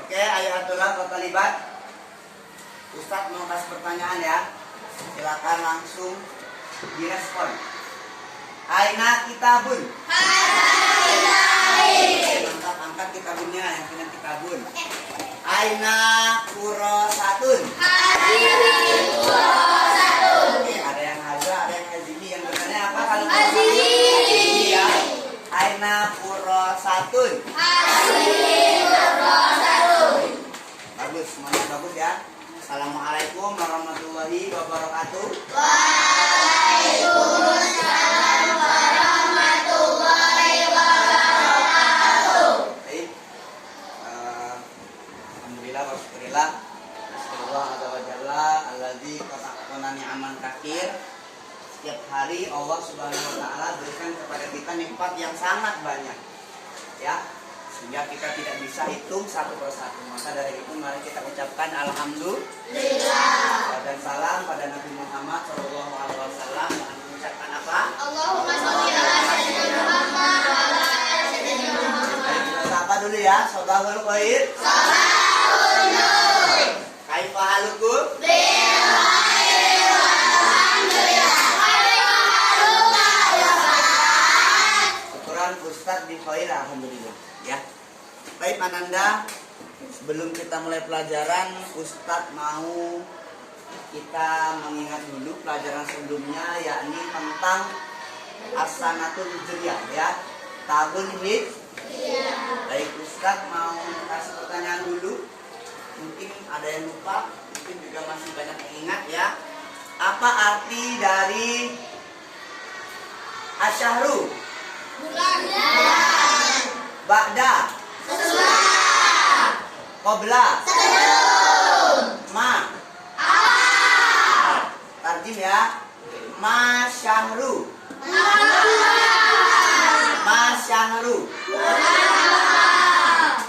Oke, ayo aturan kota libat. Ustadz mau kasih pertanyaan ya. Silakan langsung direspon. Aina kitabun. Mantap, angkat kitabunnya yang punya kitabun. Aina kurosatun. Oke, ada yang haza, ada yang hazimi. Yang benarnya apa kalau hazimi ya? Aina kurosatun. Bagus, semuanya bagus ya. Assalamualaikum warahmatullahi wabarakatuh. Waalaikumsalam warahmatullahi wabarakatuh. Baik. Alhamdulillah wassyukurillah. Astagfirullah azza wa jalla alladzi qata'ana ni'aman katsir. Setiap hari Allah Subhanahu wa taala berikan kepada kita nikmat yang sangat banyak. Ya. Sehingga kita tidak bisa hitung satu persatu. Maka dari itu mari kita ucapkan alhamdulillah dan salam pada Nabi Muhammad sallallahu alaihi wasallam dengan mengucapkan apa? Allahumma sholli ala sayyidina Muhammad wa ala ali sayyidina Muhammad. Kita sapa dulu ya, Sobahul Khair. Sabahul nur. Kaifa halukum? Bil khair walhamdulillah. Kaifa haluka ya Ustaz? Syukuran Ustaz di khair alhamdulillah. Ya. Baik Ananda, sebelum kita mulai pelajaran, Ustadz mau kita mengingat dulu pelajaran sebelumnya, yakni tentang As-Sanatul Hijriyah ya, tahun Hijriyah. Baik, Ustadz mau kasih pertanyaan dulu. Mungkin ada yang lupa, mungkin juga masih banyak yang ingat ya. Apa arti dari Asyahru? Bulan. Ba'da, Sesudah. Qobla, Sebelum. Ma. Awal. Tarjim ya. Ma syahru. Ma syahru.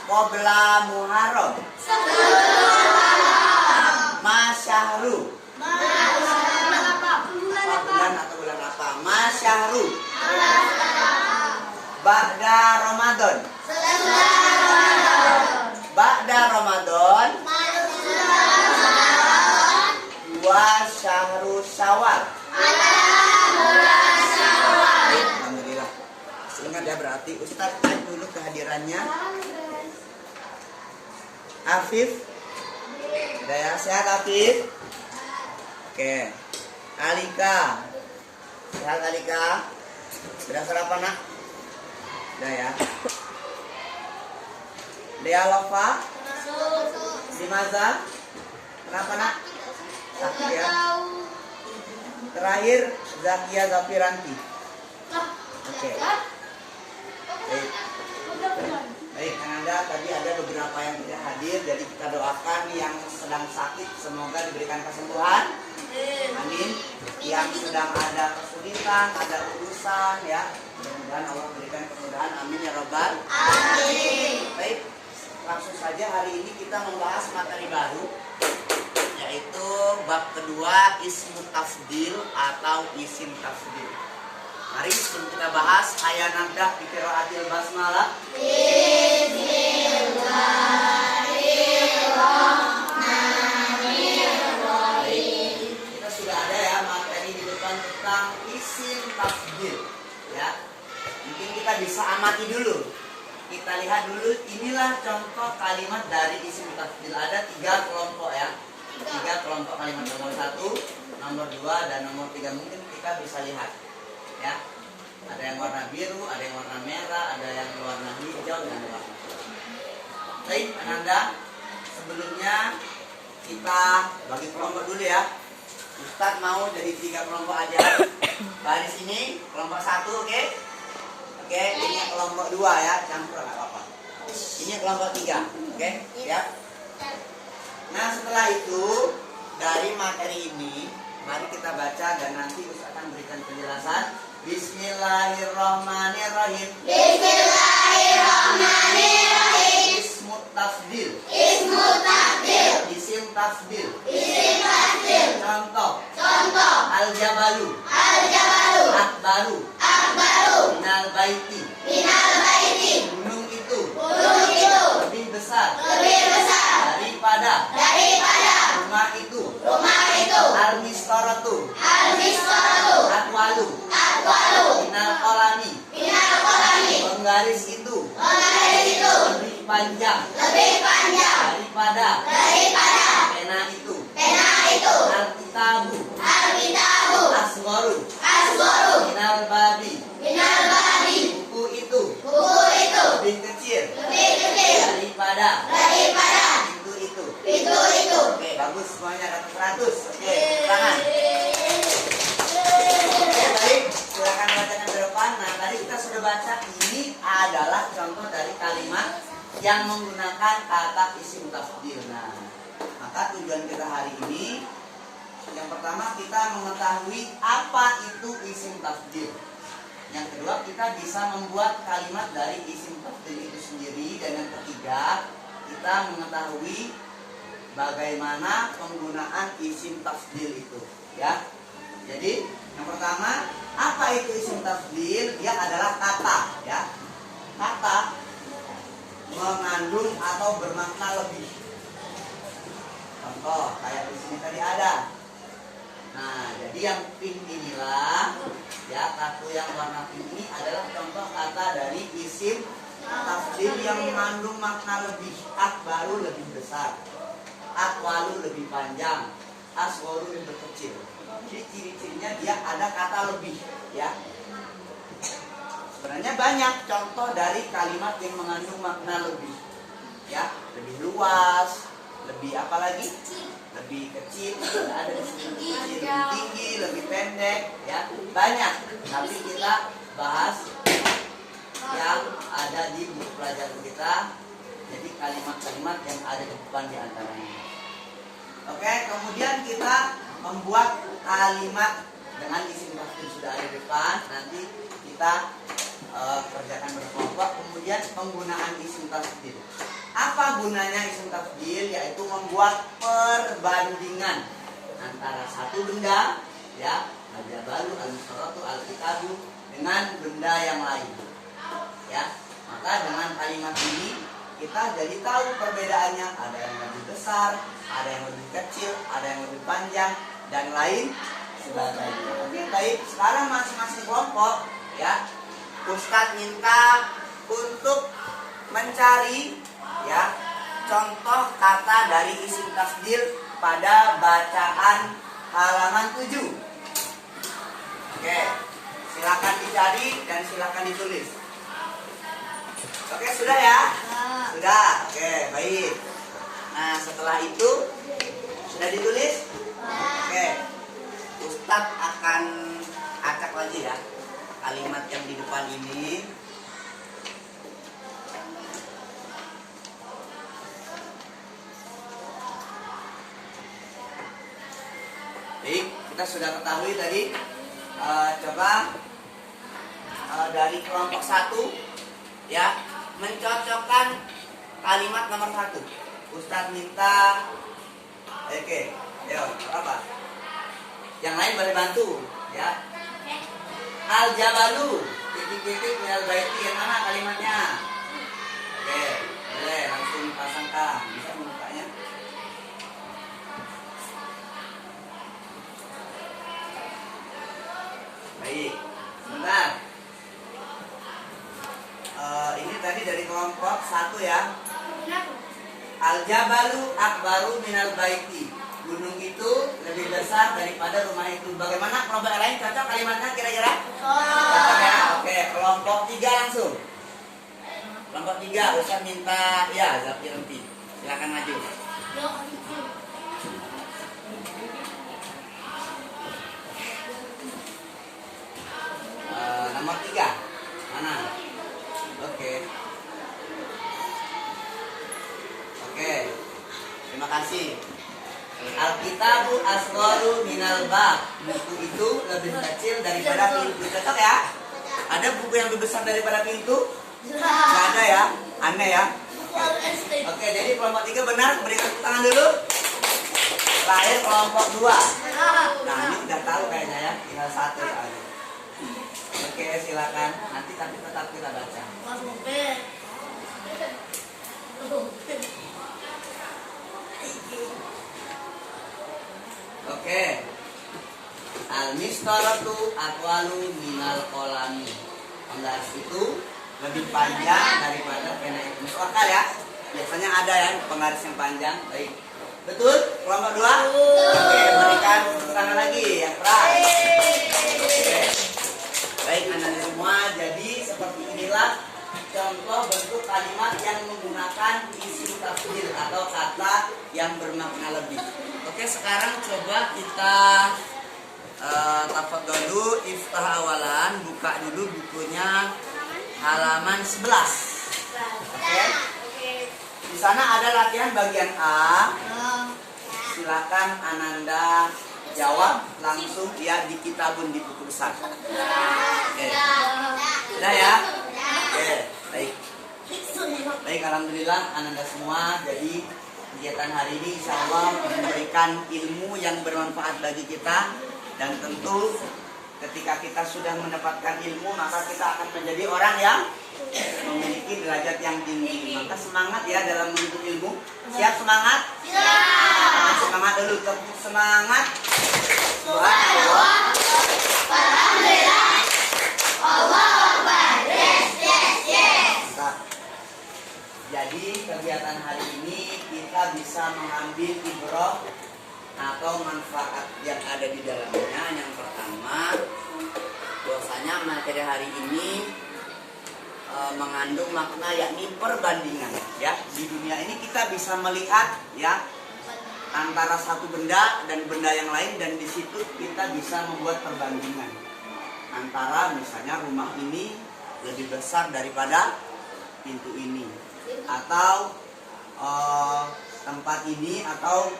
Qobla Muharram. Ma syahru. Bulan atau bulan apa? Ma syahru. Ba'da Ramadan. Ba'da Ramadan. Wa syahru Syawal. Alhamdulillah. Ingat ya, berarti Ustadz cek dulu kehadirannya. Afif. Udah ya, sehat Afif? Oke. Alika. Sehat Alika? Sudah sarapan nak? Udah ya. Dea Lova. Dimaza. Kenapa nak? Sakit ya. Terakhir Zakia Zafiranti. Oke. Baik. Baik, Anda tadi ada beberapa yang tidak hadir, jadi kita doakan yang sedang sakit semoga diberikan kesembuhan. Amin. Yang sedang ada kesulitan, ada urusan ya, mudah-mudahan Allah berikan kemudahan. Amin ya robbal. Amin. Baik, langsung saja hari ini kita membahas materi baru, yaitu bab kedua ismu tafdil atau isim tafdil. Mari sebelum kita bahas, ayat nabdah bi qiraatil basmalah. Bismillahirrahmanirrahim. Kita sudah ada ya materi di depan tentang isim tafdil ya. Mungkin kita bisa amati dulu. Kita lihat dulu, inilah contoh kalimat dari isim tafdil. Ada 3 kelompok ya. 3 kelompok kalimat, nomor 1, nomor 2, dan nomor 3. Mungkin kita bisa lihat ya. Ada yang warna biru, ada yang warna merah, ada yang warna hijau, dan warna kuning. Baik, Ananda, sebelumnya kita bagi kelompok dulu ya. Ustadz mau jadi 3 kelompok aja. Baris ini kelompok 1, oke? Oke, ini kelompok 2 ya, campur nggak apa-apa. Ini kelompok 3, oke? Siap? Nah, setelah itu dari materi ini, mari kita baca dan nanti Ustadz akan berikan penjelasan. Bismillahirrahmanirrahim. Bismillahirrahmanirrahim. Ismu tafdil. Ismu tafdil. Isim tafdil. Isim tafdil. Contoh. Contoh. Al-jabalu. Al-jabalu. Akbaru. Akbaru. Minal baiti. Minal baiti. Gunung itu Gunung itu lebih besar lebih besar daripada rumah itu. Al-mistoratu atwalu minal kolami. Penggaris itu lebih panjang daripada pena itu. Al-kitabu asgharu minal babi. Buku itu lebih kecil daripada pintu itu. Oke, bagus semuanya dapat 100. Oke, tangan. Oke, baik. Silakan bacakan ke depan. Nah, tadi kita sudah baca, ini adalah contoh dari kalimat yang menggunakan kata isim tafdhil. Nah, maka tujuan kita hari ini yang pertama kita mengetahui apa itu isim tafdhil. Yang kedua, kita bisa membuat kalimat dari isim tafdhil itu sendiri. Dan yang ketiga, kita mengetahui bagaimana penggunaan isim tafdhil itu, ya. Jadi, yang pertama, apa itu isim tafdhil? Dia adalah kata, ya. Kata mengandung atau bermakna lebih. Contoh, kayak di sini tadi ada. Nah, jadi yang pink inilah, ya, kartu yang warna pink ini adalah contoh kata dari isim tafdhil yang mengandung makna lebih. Akbaru lebih besar, atwalu lebih panjang, asgharu lebih kecil. Jadi ciri-cirinya dia ada kata lebih, ya. Sebenarnya banyak contoh dari kalimat yang mengandung makna lebih, ya. Lebih luas, lebih apa lagi? Lebih kecil, ada di sini lebih kecil, lebih tinggi, lebih pendek, ya. Banyak. Tapi kita bahas yang ada di buku pelajaran kita. Jadi kalimat-kalimat yang ada di depan di antaranya. Oke, kemudian kita membuat kalimat dengan isim tafdhil sudah ada di depan. Nanti kita kerjakan berkelompok. Kemudian penggunaan isim tafdhil. Apa gunanya isim tafdhil? Yaitu membuat perbandingan antara satu benda, ya, al-jabalu, al-mistoratu, al-kitabu, dengan benda yang lain, ya. Maka dengan kalimat ini kita jadi tahu perbedaannya. Ada yang lebih besar, ada yang lebih kecil, ada yang lebih panjang, dan lain sebagainya. Oke, baik. Sekarang masing-masing kelompok, ya, Ustadz minta untuk mencari, ya, contoh kata dari isim tafdhil pada bacaan halaman 7. Oke, silakan dicari dan silakan ditulis. Oke, sudah ya? Sudah. Oke, baik. Nah, setelah itu sudah ditulis? Oke. Ustadz akan acak lagi, ya, kalimat yang di depan ini. Baik, kita sudah ketahui tadi. Coba dari kelompok 1, ya, mencocokkan kalimat nomor 1. Ustadz minta, oke, ayo, apa? Yang lain boleh bantu, ya. Al-jabalu titik-titik minal baiti, yang mana kalimatnya? Oke, boleh langsung dipasangkan. Bisa membukanya? Baik, sebentar. Ini tadi dari kelompok 1, ya. Al-jabalu akbaru minal baiti. Gunung itu lebih besar daripada rumah itu. Bagaimana kelompok lain cocok kalimatnya kira-kira? Cocok, ya. Oke, kelompok 3 langsung. Kelompok 3, Ustaz minta, ya, Zafir nanti. Silakan maju. Nomor 3 mana? Oke. Terima kasih. Al-kitabu asgharu minal bab. Buku itu lebih kecil daripada pintu. Cocok, ya? Ada buku yang lebih besar daripada pintu? Nggak ada, ya? Aneh, ya? Oke, jadi kelompok 3 benar. Berikan tepuk tangan dulu. Terakhir kelompok 2. Nah, ini udah tahu kayaknya, ya. Tinggal 1 aja. Oke, silakan. Nanti tapi tetap kita baca. Al-mistaratu atwalu minal kolami. Penggaris itu lebih panjang daripada pena itu. Masuk akal ya? Biasanya ada ya penggaris yang panjang. Baik. Betul? Kelompok 2? Oke, berikan tepuk tangan lagi yang keras. Oke. Baik, anak-anak semua, jadi seperti inilah contoh bentuk kalimat yang menggunakan isim tafdil atau kata yang bermakna lebih. Oke, sekarang coba kita tafadhalu iftah awalan, buka dulu bukunya halaman 11. Oke. Di sana ada latihan bagian A. Silakan Ananda jawab langsung ya di kitabun di buku besar. Oke. Sudah ya? Oke, baik. Baik, alhamdulillah Ananda semua. Jadi kegiatan hari ini insya Allah memberikan ilmu yang bermanfaat bagi kita. Dan tentu ketika kita sudah mendapatkan ilmu, maka kita akan menjadi orang yang memiliki derajat yang tinggi. Maka semangat ya dalam menuntut ilmu. Siap semangat? Siap. Semangat dulu, tepuk semangat. Subhanallah. Alhamdulillah. Allahu Akbar. Yes. Jadi kegiatan hari ini kita bisa mengambil ibrah atau manfaat yang ada di dalamnya. Yang pertama, bahwasanya materi hari ini mengandung makna yakni perbandingan ya. Di dunia ini kita bisa melihat ya antara satu benda dan benda yang lain, dan di situ kita bisa membuat perbandingan antara misalnya rumah ini lebih besar daripada pintu ini, atau tempat ini atau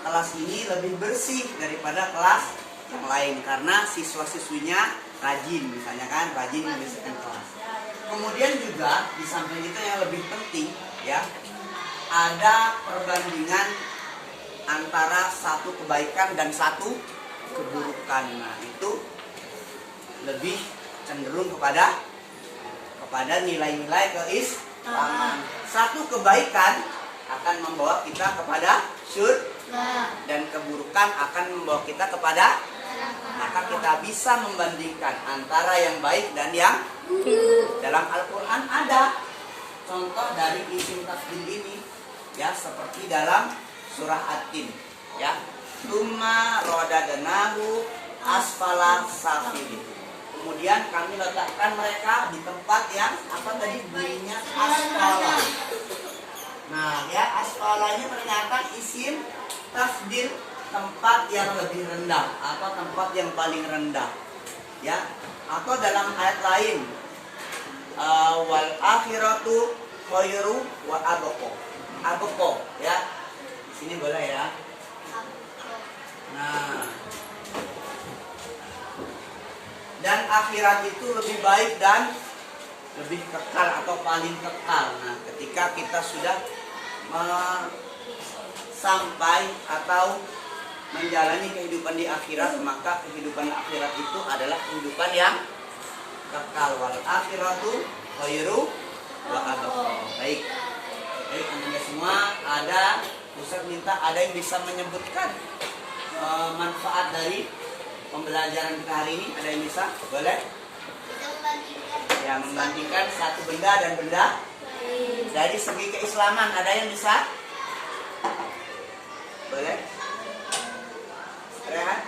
kelas ini lebih bersih daripada kelas yang lain karena siswa-siswinya rajin, misalnya kan, rajin membersihkan kelas. Kemudian juga di samping itu yang lebih penting ya, ada perbandingan antara satu kebaikan dan satu keburukan. Nah, itu lebih cenderung kepada nilai-nilai keislaman. Satu kebaikan akan membawa kita kepada surga dan keburukan akan membawa kita kepada, maka kita bisa membandingkan antara yang baik dan yang dalam Al-Quran ada contoh dari isim tafdil ini ya, seperti dalam surah At-Tin ya, tsumma radadnahu asfala safilin. Kemudian kami letakkan mereka di tempat yang apa tadi bunyinya asfala. Nah ya, asfalanya ternyata isim tafdil, tempat yang lebih rendah atau tempat yang paling rendah ya. Atau dalam ayat lain wal akhiratu khairu wa abqa ya. Di sini boleh ya. Nah, dan akhirat itu lebih baik dan lebih kekal atau paling kekal. Nah, ketika kita sudah sampai atau menjalani kehidupan di akhirat, maka kehidupan akhirat itu adalah kehidupan yang kekal. Wal akhiratu khairu wa abqa. Baik. Baik, anda semua, ada Ustaz minta ada yang bisa menyebutkan manfaat dari pembelajaran kita hari ini. Ada yang bisa? Boleh? Ya, membandingkan satu benda dan benda dari segi keislaman. Ada yang bisa? Boleh? Rehat?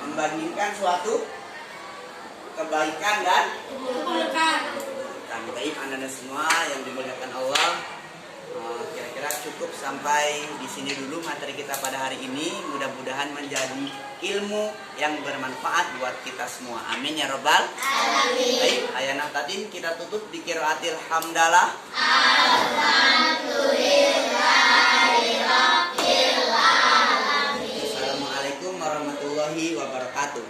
Membandingkan suatu kebaikan dan keburukan. Baik, anda semua yang dimuliakan Allah. Kira-kira cukup sampai di sini dulu materi kita pada hari ini. Mudah-mudahan menjadi ilmu yang bermanfaat buat kita semua. Amin ya robbal alamin. Baik, ayana tadi kita tutup di qiraatil hamdalah. Alhamdulillahirabbil alamin. Assalamualaikum warahmatullahi wabarakatuh.